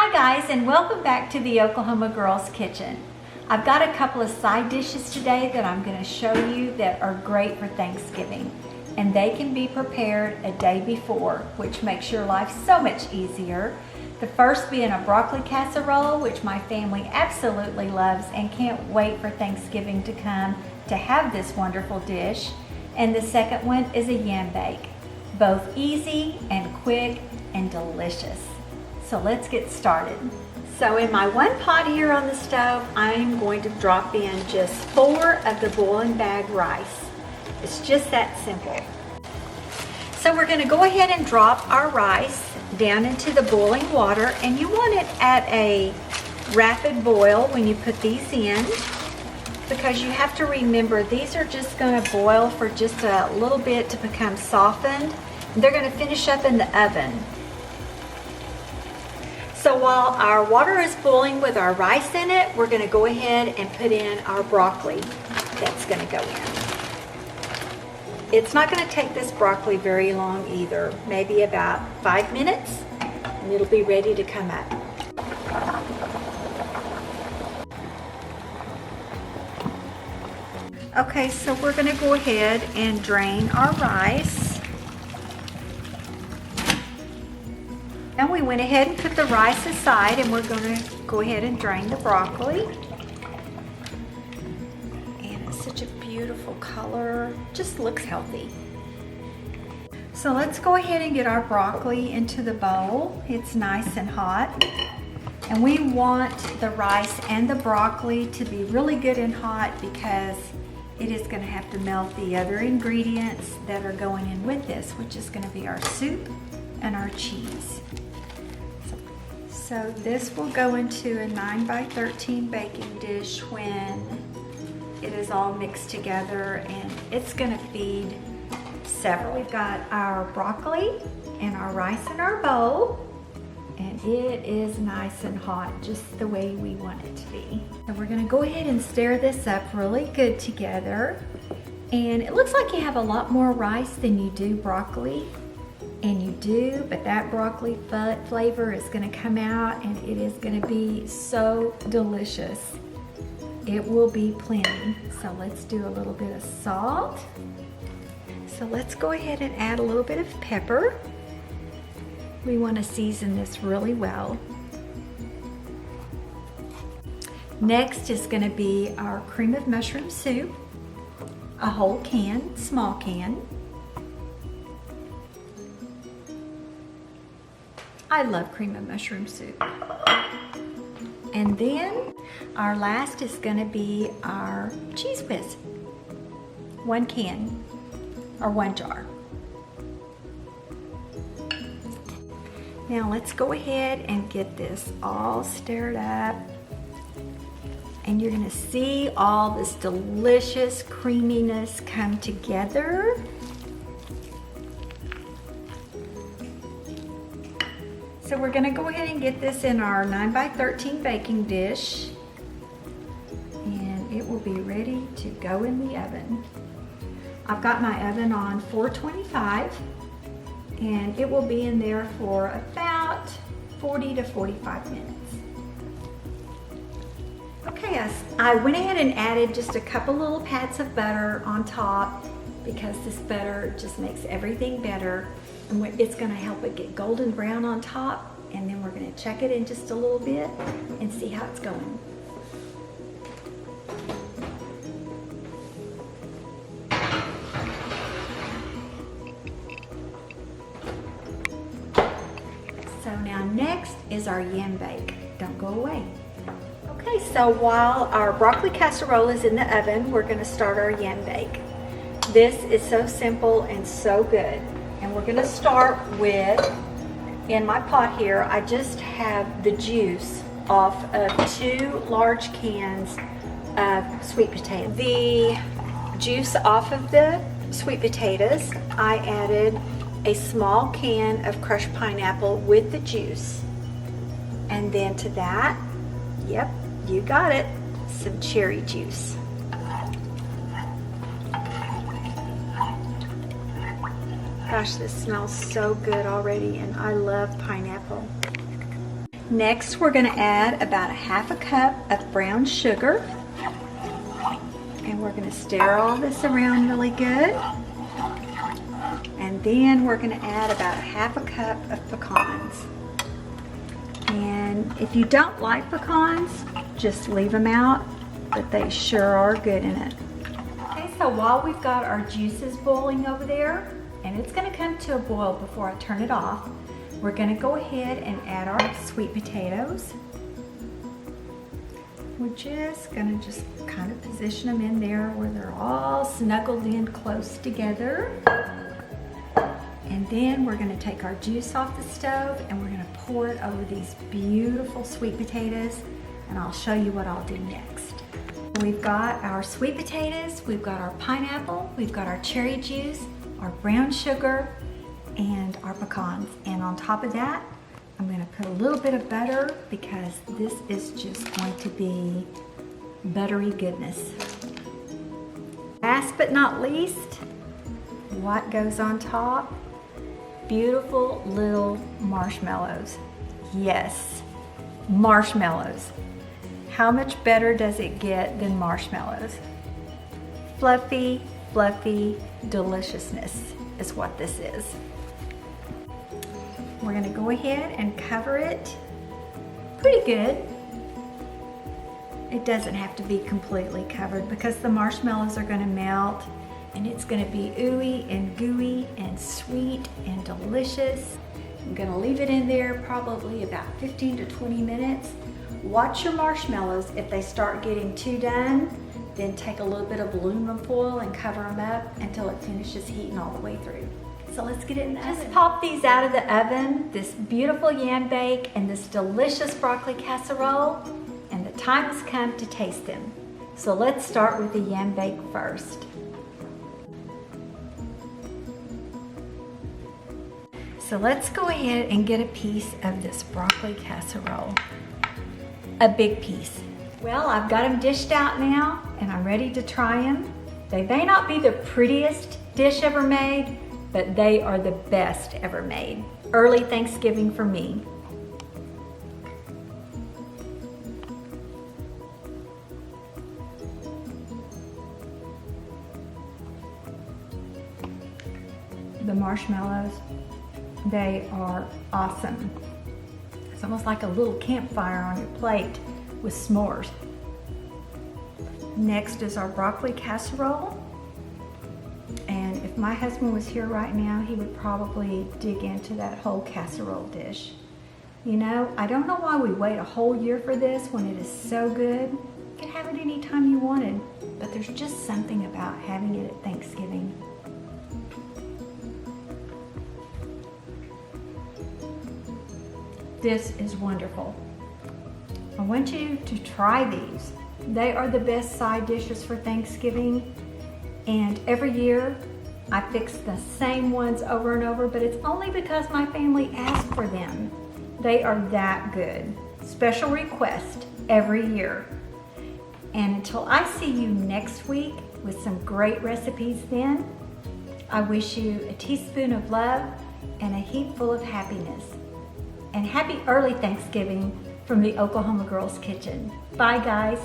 Hi guys, and welcome back to the Oklahoma Girls Kitchen. I've got a couple of side dishes today that I'm going to show you that are great for Thanksgiving. And they can be prepared a day before, which makes your life so much easier. The first being a broccoli casserole, which my family absolutely loves and can't wait for Thanksgiving to come to have this wonderful dish. And the second one is a yam bake. Both easy and quick and delicious. So let's get started. So in my one pot here on the stove, I'm going to drop in just 4 of the boiling bag rice. It's just that simple. So we're going to go ahead and drop our rice down into the boiling water, and you want it at a rapid boil when you put these in, because you have to remember these are just going to boil for just a little bit to become softened. They're going to finish up in the oven. So while our water is boiling with our rice in it, we're going to go ahead and put in our broccoli that's going to go in. It's not going to take this broccoli very long either, maybe about 5 minutes, and it'll be ready to come up. Okay, so we're going to go ahead and drain our rice. Now we went ahead and put the rice aside, and we're going to go ahead and drain the broccoli. And it's such a beautiful color, just looks healthy. So let's go ahead and get our broccoli into the bowl. It's nice and hot. And we want the rice and the broccoli to be really good and hot because it is going to have to melt the other ingredients that are going in with this, which is going to be our soup and our cheese. So this will go into a 9x13 baking dish when it is all mixed together, and it's going to feed several. We've got our broccoli and our rice in our bowl, and it is nice and hot, just the way we want it to be. So we're going to go ahead and stir this up really good together. And it looks like you have a lot more rice than you do broccoli. And you do, but that broccoli flavor is going to come out, and it is going to be so delicious. It will be plenty. So let's do a little bit of salt. So let's go ahead and add a little bit of pepper. We want to season this really well. Next is going to be our cream of mushroom soup, a whole can, small can. I love cream of mushroom soup. And then our last is going to be our cheese whiz. 1 can or 1 jar. Now let's go ahead and get this all stirred up. And you're going to see all this delicious creaminess come together. So we're going to go ahead and get this in our 9x13 baking dish, and it will be ready to go in the oven. I've got my oven on 425, and it will be in there for about 40 to 45 minutes. Okay, I went ahead and added just a couple little pats of butter on top because this butter just makes everything better. And it's going to help it get golden brown on top, and then we're going to check it in just a little bit and see how it's going. So now next is our yam bake. Don't go away. Okay, so while our broccoli casserole is in the oven, we're going to start our yam bake. This is so simple and so good. And we're going to start with, in my pot here, I just have the juice off of 2 large cans of sweet potato. The juice off of the sweet potatoes, I added a small can of crushed pineapple with the juice. And then to that, yep, you got it, some cherry juice. Gosh, this smells so good already, and I love pineapple. Next, we're gonna add about a half a cup of brown sugar. And we're gonna stir all this around really good. And then we're gonna add about a half a cup of pecans. And if you don't like pecans, just leave them out, but they sure are good in it. Okay, so while we've got our juices boiling over there, and it's gonna come to a boil before I turn it off, we're gonna go ahead and add our sweet potatoes. We're just gonna kind of position them in there where they're all snuggled in close together. And then we're gonna take our juice off the stove and we're gonna pour it over these beautiful sweet potatoes, and I'll show you what I'll do next. We've got our sweet potatoes, we've got our pineapple, we've got our cherry juice, our brown sugar, and our pecans. And on top of that, I'm gonna put a little bit of butter because this is just going to be buttery goodness. Last but not least, what goes on top? Beautiful little marshmallows. Yes, marshmallows. How much better does it get than marshmallows? Fluffy, fluffy deliciousness is what this is. We're gonna go ahead and cover it pretty good. It doesn't have to be completely covered because the marshmallows are gonna melt and it's gonna be ooey and gooey and sweet and delicious. I'm gonna leave it in there probably about 15 to 20 minutes. Watch your marshmallows. If they start getting too done, then take a little bit of aluminum foil and cover them up until it finishes heating all the way through. So let's get it in the oven. Just pop these out of the oven, this beautiful yam bake and this delicious broccoli casserole, and the time has come to taste them. So let's start with the yam bake first. So let's go ahead and get a piece of this broccoli casserole. A big piece. Well, I've got them dished out now and I'm ready to try them. They may not be the prettiest dish ever made, but they are the best ever made. Early Thanksgiving for me. The marshmallows, they are awesome. It's almost like a little campfire on your plate with s'mores. Next is our broccoli casserole. And if my husband was here right now, he would probably dig into that whole casserole dish. You know, I don't know why we wait a whole year for this when it is so good. You could have it anytime you wanted, but there's just something about having it at Thanksgiving. This is wonderful. I want you to try these. They are the best side dishes for Thanksgiving. And every year I fix the same ones over and over, but it's only because my family asked for them. They are that good. Special request every year. And until I see you next week with some great recipes then, I wish you a teaspoon of love and a heap full of happiness. And happy early Thanksgiving from the Oklahoma Girls Kitchen. Bye guys.